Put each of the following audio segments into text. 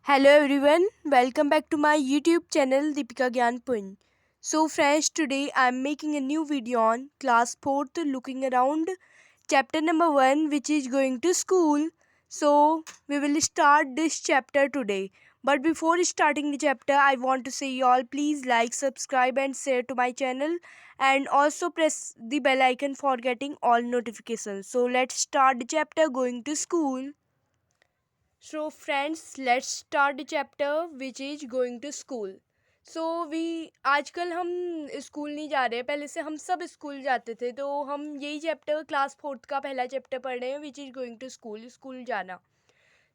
Hello everyone, welcome back to my YouTube channel Deepika Gyanpun. So friends, today I am making a new video on class 4th looking around chapter number 1 which is going to school. So we will start this chapter today. But before starting the chapter, I want to say y'all please like, subscribe and share to my channel and also press the bell icon for getting all notifications. So let's start the chapter going to school. So friends, let's start the chapter which is going to school. So we आजकल हम school नहीं जा रहे हैं, पहले से हम सब स्कूल जाते थे, तो हम यही चैप्टर क्लास 4th का पहला चैप्टर पढ़ रहे हैं which is going to school, school जाना.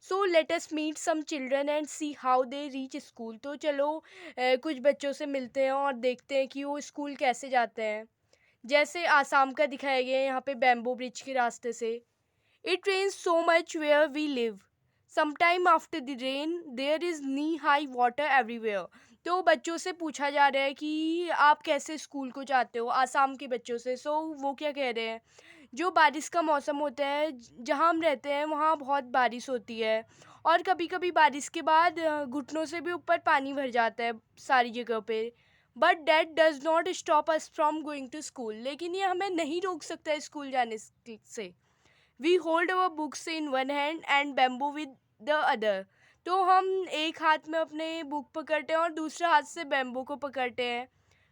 So let us meet some children and see how they reach school. तो चलो कुछ बच्चों से मिलते हैं और देखते हैं कि वो स्कूल कैसे जाते हैं. जैसे आसाम का दिखाया गया है यहाँ पे बैम्बू ब्रिज के रास्ते से. It rains so much where we live. Sometime after the rain, there is knee-high water everywhere. तो बच्चों से पूछा जा रहा है कि आप कैसे स्कूल को जाते हो, आसाम के बच्चों से. सो वो क्या कह रहे हैं, जो बारिश का मौसम होता है जहाँ हम रहते हैं वहाँ बहुत बारिश होती है और कभी कभी बारिश के बाद घुटनों से भी ऊपर पानी भर जाता है सारी जगह पे. But that does not stop us from going to school. लेकिन ये हमें नहीं रोक सकता स्कूल जाने से. We hold our books in one hand and bamboo with the other. तो हम एक हाथ में अपने बुक पकड़ते हैं और दूसरे हाथ से बैम्बू को पकड़ते हैं.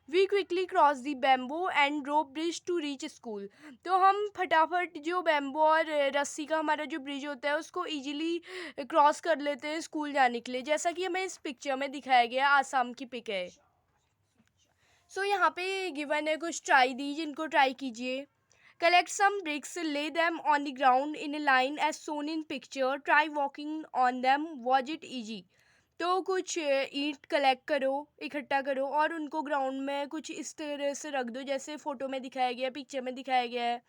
We quickly cross the bamboo and rope bridge to reach school. तो हम फटाफट जो बैम्बू और रस्सी का हमारा जो ब्रिज होता है उसको ईजिली क्रॉस कर लेते हैं स्कूल जाने के लिए, जैसा कि हमें इस पिक्चर में दिखाया गया. आसाम की पिक है. सो यहाँ पे गिवन है कुछ ट्राई दी, जिनको ट्राई कीजिए. Collect some bricks, lay them on the ground in a line as shown in picture. Try walking on them. Was it easy? तो कुछ ईंट कलेक्ट करो, इकट्ठा करो और उनको ग्राउंड में कुछ इस तरह से रख दो जैसे फ़ोटो में दिखाया गया है, पिक्चर में दिखाया गया है,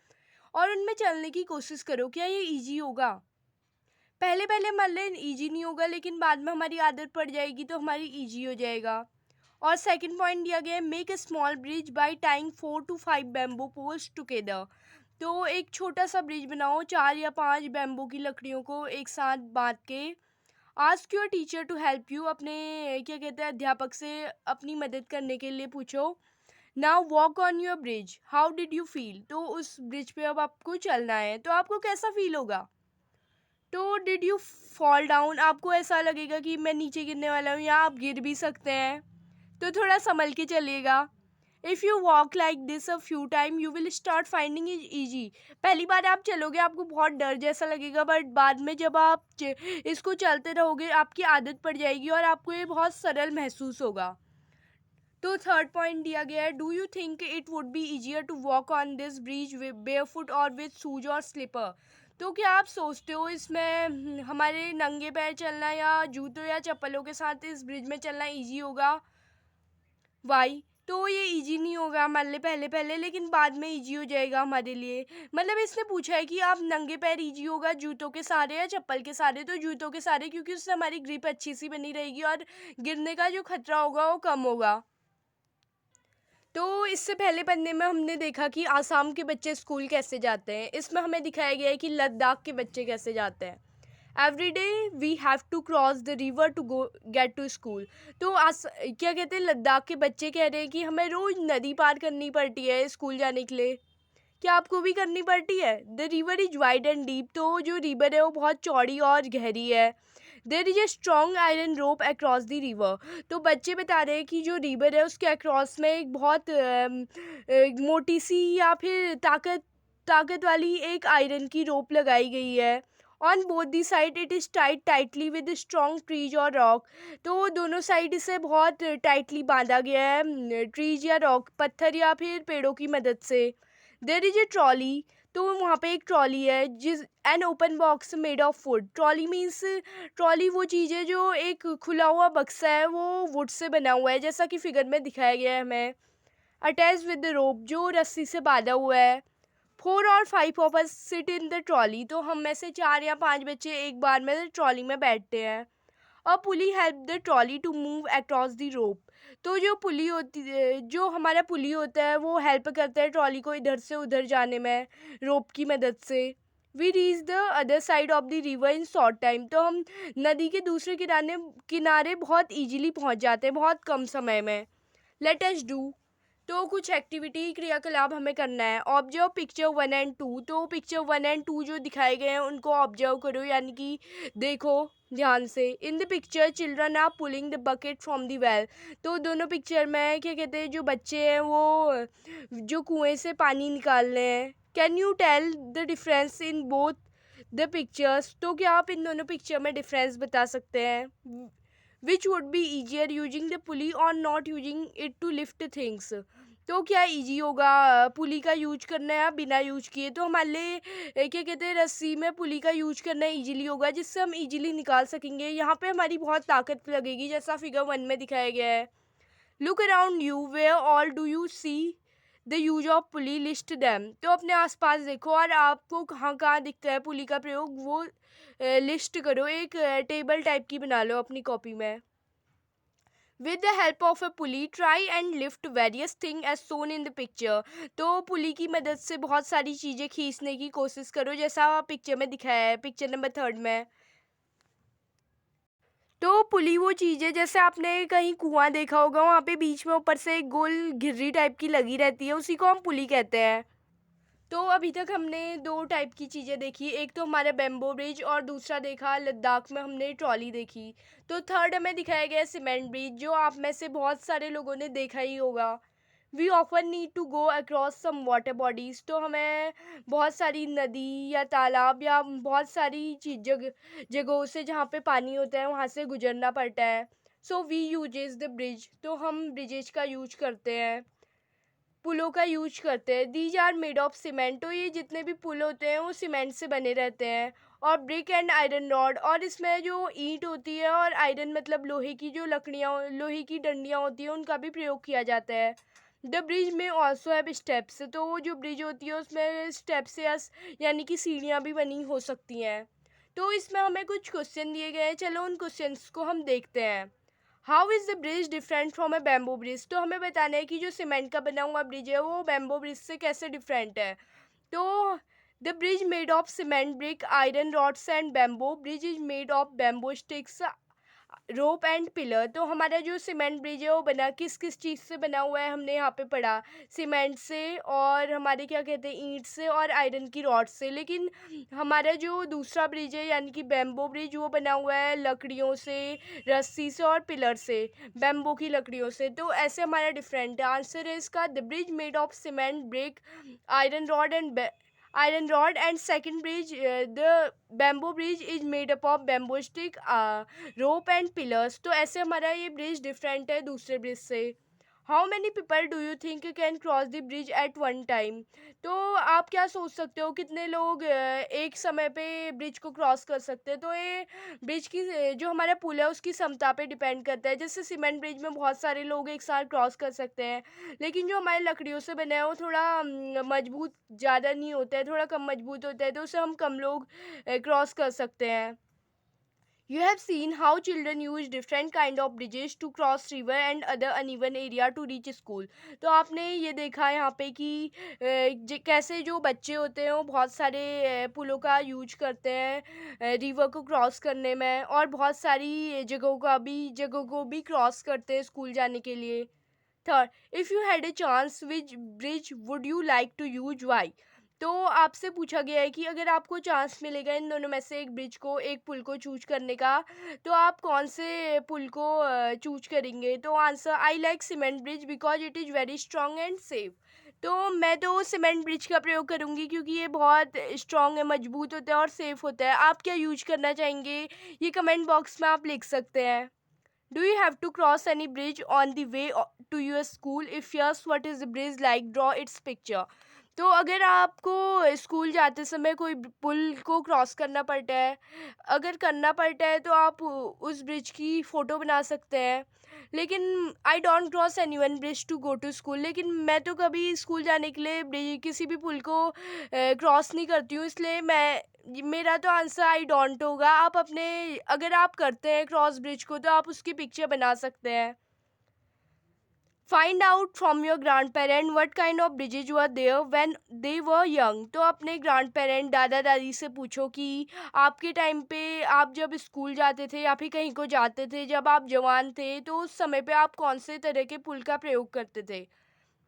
और उनमें चलने की कोशिश करो. क्या ये इजी होगा? पहले पहले मान लें इजी नहीं होगा, लेकिन बाद में हमारी आदत पड़ जाएगी तो हमारी इजी हो जाएगा. और सेकंड पॉइंट दिया गया है, make a small bridge by tying 4 to 5 bamboo poles together. तो एक छोटा सा ब्रिज बनाओ 4 या 5 बैम्बू की लकड़ियों को एक साथ बांध के. Ask your teacher to help you. अपने क्या कहते हैं अध्यापक से अपनी मदद करने के लिए पूछो. Now walk on your bridge. How did you feel. तो उस ब्रिज पे अब आपको चलना है, तो आपको कैसा फील होगा. तो डिड यू फॉल डाउन. आपको ऐसा लगेगा कि मैं नीचे गिरने वाला हूँ या आप गिर भी सकते हैं, तो थोड़ा संभल के चलिएगा. If you walk like this a few time you will start finding is easy. पहली बार आप चलोगे आपको बहुत डर जैसा लगेगा, बट बाद में जब आप इसको चलते रहोगे आपकी आदत पड़ जाएगी और आपको ये बहुत सरल महसूस होगा. तो थर्ड पॉइंट दिया गया है, do you think it would be easier to walk on this bridge bare foot और विद शूज और स्लीपर. तो क्या आप सोचते हो इसमें हमारे नंगे पैर चलना या जूतों या चप्पलों के साथ इस ब्रिज में चलना ईजी होगा. वाई. तो ये इजी नहीं होगा मान ले पहले पहले, लेकिन बाद में इजी हो जाएगा हमारे लिए. मतलब इसने पूछा है कि आप नंगे पैर इजी होगा जूतों के सहारे या चप्पल के सहारे. तो जूतों के सहारे, क्योंकि उससे हमारी ग्रिप अच्छी सी बनी रहेगी और गिरने का जो खतरा होगा वो कम होगा. तो इससे पहले पन्ने में हमने देखा कि आसाम के बच्चे स्कूल कैसे जाते हैं. इसमें हमें दिखाया गया है कि लद्दाख के बच्चे कैसे जाते हैं. Every day we have to cross the river to go get to school. तो क्या कहते हैं लद्दाख के बच्चे कह रहे हैं कि हमें रोज़ नदी पार करनी पड़ती है स्कूल जाने के लिए. क्या आपको भी करनी पड़ती है. The river is wide and deep. तो जो रिवर है वो बहुत चौड़ी और गहरी है. There is a strong iron rope across the river. तो बच्चे बता रहे हैं कि जो रिवर है उसके अक्रॉस में एक बहुत मोटी सी या फिर ताकत वाली एक आयरन की रोप लगाई गई है. On both the side it is tight tightly with strong trees और रॉक. तो दोनों साइड इसे बहुत टाइटली बांधा गया है ट्रीज या रॉक, पत्थर या फिर पेड़ों की मदद से. There is a trolley. तो वहाँ पे एक ट्रॉली है जिस an open box made of would. Trolley means trolley वो चीज़ है जो एक खुला हुआ बक्सा है, वो वुड से बना हुआ है जैसा कि फिगर में दिखाया गया है हमें. Attach with the rope. जो रस्सी से बांधा हुआ है. 4 और 5 of us sit in the trolley. तो हम में से 4 या 5 बच्चे एक बार में ट्रॉली में बैठते हैं. A pulley help the trolley to move across the rope. तो जो पुली होती है, जो हमारा पुली होता है वो हेल्प करता है ट्रॉली को इधर से उधर जाने में रोप की मदद से. We reach the other side of the river in short time. तो हम नदी के दूसरे किनारे किनारे बहुत इजीली पहुंच जाते हैं, बहुत कम समय में। Let us do. तो कुछ एक्टिविटी क्रियाकलाप हमें करना है। ऑब्जर्व पिक्चर 1 और 2। तो पिक्चर 1 और 2 जो दिखाए गए हैं उनको ऑब्जर्व करो, यानी कि देखो ध्यान से। In the picture children are pulling the bucket from the well. तो दोनों पिक्चर में क्या कहते हैं, जो बच्चे हैं वो जो कुएं से पानी निकाल रहे हैं। Can you tell the difference in both the pictures. तो क्या आप इन दोनों पिक्चर में डिफरेंस बता सकते हैं। Which would be easier, using the pulley और not using it to lift things. तो क्या इजी होगा, पुली का यूज करना या बिना यूज किए। तो हमारे लिए क्या कहते हैं, रस्सी में पुली का यूज करना इजीली होगा, जिससे हम इजीली निकाल सकेंगे। यहाँ पे हमारी बहुत ताकत लगेगी, जैसा फिगर 1 में दिखाया गया है। Look around you, where all do you see the use of pulley, list them. तो अपने आसपास देखो और आपको कहाँ कहाँ दिखता है पुली का प्रयोग, वो लिस्ट करो। एक टेबल टाइप की बना लो अपनी कॉपी में। With the help of a pulley try and lift various thing as shown in the picture. तो पुली की मदद से बहुत सारी चीज़ें खींचने की कोशिश करो, जैसा पिक्चर में दिखाया है, पिक्चर नंबर 3 में। तो पुली वो चीज़ है, जैसे आपने कहीं कुआं देखा होगा, वहाँ पे बीच में ऊपर से एक गोल घिर्री टाइप की लगी रहती है, उसी को हम पुली कहते हैं। तो अभी तक हमने 2 टाइप की चीज़ें देखी, एक तो हमारा बेम्बो ब्रिज और दूसरा देखा लद्दाख में हमने ट्रॉली देखी। तो थर्ड हमें दिखाया गया सीमेंट ब्रिज, जो आप में से बहुत सारे लोगों ने देखा ही होगा। We often need to go across some water bodies. तो हमें बहुत सारी नदी या तालाब या बहुत सारी जगहों से जहाँ पे पानी होता है वहाँ से गुजरना पड़ता है। So we uses the bridge. तो हम ब्रिजेज का यूज करते हैं, पुलों का यूज करते हैं। These are made of cement. तो ये जितने भी पुल होते हैं वो सीमेंट से बने रहते हैं। और ब्रिक एंड आयरन रॉड, और इसमें जो ईंट होती है और आयरन मतलब लोहे की जो लकड़ियाँ, लोहे की डंडियाँ होती हैं, उनका भी प्रयोग किया जाता है। द ब्रिज में ऑल्सो हैव स्टेप्स। तो वो जो ब्रिज होती है उसमें स्टेप्स यानी कि सीढ़ियाँ भी बनी हो सकती हैं। तो इसमें हमें कुछ क्वेश्चन दिए गए हैं, चलो उन क्वेश्चंस को हम देखते हैं। How is the bridge different from a bamboo bridge. तो हमें बताना है कि जो सीमेंट का बना हुआ ब्रिज है वो बैम्बो ब्रिज से कैसे डिफरेंट है। तो the bridge made of cement, brick, iron rods and bamboo. Bridge is made of bamboo sticks, rope and pillar. तो हमारा जो सीमेंट ब्रिज है वो बना किस किस चीज़ से बना हुआ है, हमने यहाँ पे पढ़ा सीमेंट से, और हमारे क्या कहते हैं ईंट से और आयरन की रॉड से। लेकिन हमारा जो दूसरा ब्रिज है यानी कि बैम्बो ब्रिज, वो बना हुआ है लकड़ियों से, रस्सी से और पिलर से, बैम्बो की लकड़ियों से। तो ऐसे हमारा डिफरेंट है। आंसर है इसका the bridge made of cement, brick, iron rod and second bridge, the bamboo bridge is made up of bamboo stick, rope and pillars। तो ऐसे हमारा ये ब्रिज डिफरेंट है दूसरे ब्रिज से। How many people do you think can cross the bridge at one time. तो आप क्या सोच सकते हो कितने लोग एक समय पे ब्रिज को क्रॉस कर सकते हैं। तो ये ब्रिज की जो हमारा पुल है उसकी क्षमता पे डिपेंड करता है। जैसे सीमेंट ब्रिज में बहुत सारे लोग एक साथ क्रॉस कर सकते हैं, लेकिन जो हमारे लकड़ियों से बना है वो थोड़ा मजबूत ज़्यादा नहीं होता है, थोड़ा कम मजबूत होता है, तो उसे हम कम लोग क्रॉस कर सकते हैं। You have seen how children use different kind of bridges to cross river and other uneven area to reach school। तो आपने ये देखा यहाँ पे कि कैसे जो बच्चे होते हैं वो बहुत सारे पुलों का यूज करते हैं रिवर को क्रॉस करने में, और बहुत सारी जगहों को भी क्रॉस करते हैं स्कूल जाने के लिए। Third, if you had a chance which bridge would you like to use, why. तो आपसे पूछा गया है कि अगर आपको चांस मिलेगा इन दोनों में से एक पुल को चूज करने का, तो आप कौन से पुल को चूज करेंगे। तो answer, I like cement bridge because it is very strong and safe. तो मैं तो सीमेंट ब्रिज का प्रयोग करूंगी क्योंकि ये बहुत स्ट्रॉन्ग है, मजबूत होता है और सेफ होता है। आप क्या यूज करना चाहेंगे ये कमेंट बॉक्स में आप लिख सकते हैं। Do you have to cross any bridge on the way to your school? If yes, what is the bridge like? Draw its picture। तो अगर आपको स्कूल जाते समय कोई पुल को क्रॉस करना पड़ता है, अगर करना पड़ता है तो आप उस ब्रिज की फ़ोटो बना सकते हैं। लेकिन I don't cross any one bridge to go to school. लेकिन मैं तो कभी स्कूल जाने के लिए किसी भी पुल को क्रॉस नहीं करती हूँ, इसलिए मेरा तो आंसर आई डोंट होगा। आप अपने अगर आप करते हैं क्रॉस ब्रिज को तो आप उसकी पिक्चर बना सकते हैं। Find out from your grand parent what kind of bridges were there when they were young. तो अपने ग्रैंड पेरेंट दादा दादी से पूछो कि आपके टाइम पे आप जब स्कूल जाते थे या फिर कहीं को जाते थे, जब आप जवान थे, तो उस समय पे आप कौन से तरह के पुल का प्रयोग करते थे।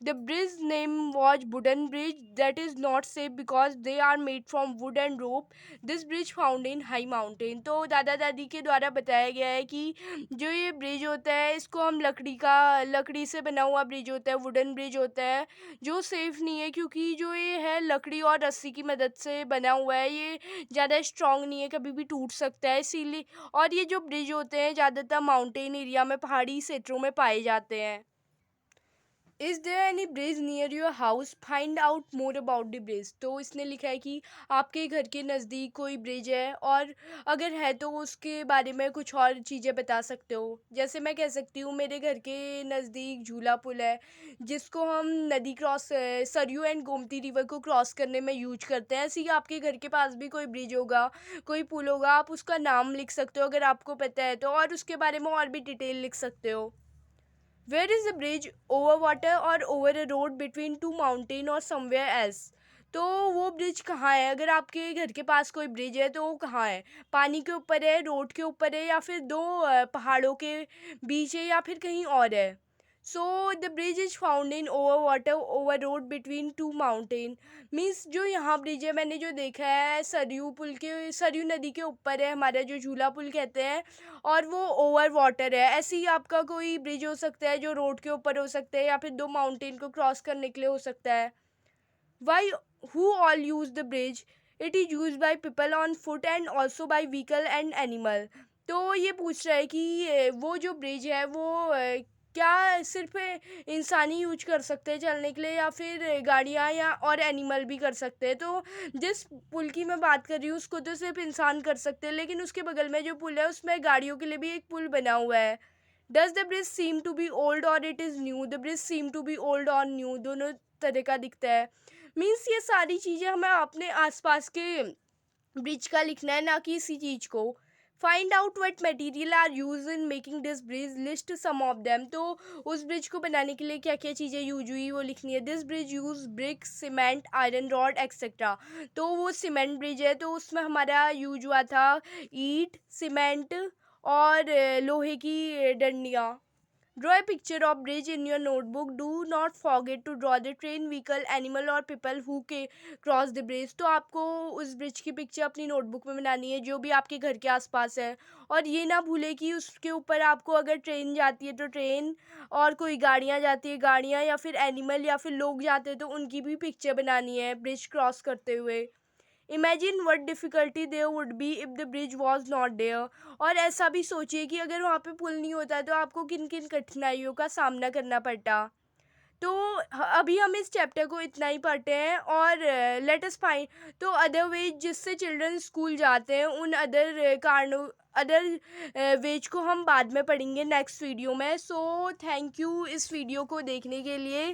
The bridge name was wooden bridge that is not safe because they are made from wood and rope. This bridge found in high mountain। तो दादा दादी के द्वारा बताया गया है कि जो ये ब्रिज होता है इसको हम लकड़ी से बना हुआ ब्रिज होता है, वुडन ब्रिज होता है, जो सेफ नहीं है क्योंकि जो ये है लकड़ी और रस्सी की मदद से बना हुआ है, ये ज़्यादा स्ट्रांग नहीं है, कभी भी टूट सकता है इसीलिए। और ये जो ब्रिज होते हैं ज़्यादातर माउंटेन एरिया में, पहाड़ी क्षेत्रों में पाए जाते हैं। Is there any bridge near your house, find out more about the bridge. तो इसने लिखा है कि आपके घर के नज़दीक कोई ब्रिज है और अगर है तो उसके बारे में कुछ और चीज़ें बता सकते हो। जैसे मैं कह सकती हूँ मेरे घर के नज़दीक झूला पुल है, जिसको हम नदी cross Saryu and Gomti river को क्रॉस करने में यूज करते हैं। ऐसे ही आपके घर के पास भी कोई ब्रिज होगा, कोई पुल होगा, आप उसका नाम लिख सकते हो अगर आपको पता है तो, और उसके बारे में और भी डिटेल लिख सकते हो। Where is a bridge over water or over a road between two mountain or somewhere else? तो वो ब्रिज कहाँ है, अगर आपके घर के पास कोई ब्रिज है तो वो कहाँ है, पानी के ऊपर है, रोड के ऊपर है, या फिर दो पहाड़ों के बीच है, या फिर कहीं और है। So the bridge is found in over water over road between two mountain. Means जो यहाँ ब्रिज है मैंने जो देखा है सरयू नदी के ऊपर है, हमारा जो झूला पुल कहते हैं, और वो ओवर वाटर है। ऐसे ही आपका कोई ब्रिज हो सकता है जो रोड के ऊपर हो सकता है, या फिर दो माउंटेन को क्रॉस करने के लिए हो सकता है। Why who all use the bridge, it is use by people on foot and also by vehicle and animal. तो ये पूछ रहा है कि वो जो ब्रिज है वो क्या सिर्फ इंसान ही यूज कर सकते हैं चलने के लिए, या फिर गाड़ियाँ या और एनिमल भी कर सकते हैं। तो जिस पुल की मैं बात कर रही हूँ उसको तो सिर्फ इंसान कर सकते हैं, लेकिन उसके बगल में जो पुल है उसमें गाड़ियों के लिए भी एक पुल बना हुआ है। Does the bridge seem to be old और it is new, the bridge seem to be old और न्यू, दोनों तरह का दिखता है। मीन्स ये सारी चीज़ें हमें अपने आसपास के ब्रिज का लिखना है, ना कि इसी चीज़ को। Find out what material are use in making this bridge, list some of them. तो उस ब्रिज को बनाने के लिए क्या क्या चीज़ें यूज हुई वो लिखनी है। This bridge use brick, cement, iron rod etcetera. तो वो सीमेंट ब्रिज है तो उसमें हमारा यूज हुआ था ईंट, सीमेंट और लोहे की डंडियाँ। Draw a picture of bridge in your notebook, do not forget to draw the train, vehicle, animal और पीपल हु के क्रॉस द ब्रिज। तो आपको उस ब्रिज की पिक्चर अपनी नोटबुक में बनानी है जो भी आपके घर के आसपास है, और ये ना भूले कि उसके ऊपर आपको अगर ट्रेन जाती है तो ट्रेन, और कोई गाड़ियाँ जाती है गाड़ियाँ, या फिर एनिमल या फिर लोग जाते हैं तो उनकी भी पिक्चर बनानी है ब्रिज क्रॉस करते हुए। Imagine what difficulty there would be if the bridge was not there. और ऐसा भी सोचिए कि अगर वहाँ पे पुल नहीं होता तो आपको किन किन कठिनाइयों का सामना करना पड़ता। तो अभी हम इस चैप्टर को इतना ही पढ़ते हैं, और लेट अस फाइंड तो अदर वेज जिससे चिल्ड्रन स्कूल जाते हैं, उन अदर वेज को हम बाद में पढ़ेंगे नेक्स्ट वीडियो में। सो थैंक यू इस वीडियो को देखने के लिए।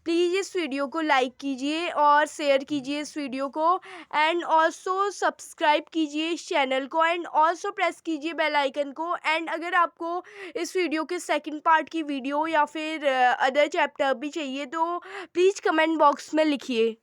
प्लीज़ इस वीडियो को लाइक कीजिए और शेयर कीजिए इस वीडियो को, एंड ऑल्सो सब्सक्राइब कीजिए इस चैनल को, एंड ऑल्सो प्रेस कीजिए बेल आइकन को। एंड अगर आपको इस वीडियो के सेकंड पार्ट की वीडियो या फिर अदर चैप्टर भी चाहिए तो प्लीज़ कमेंट बॉक्स में लिखिए।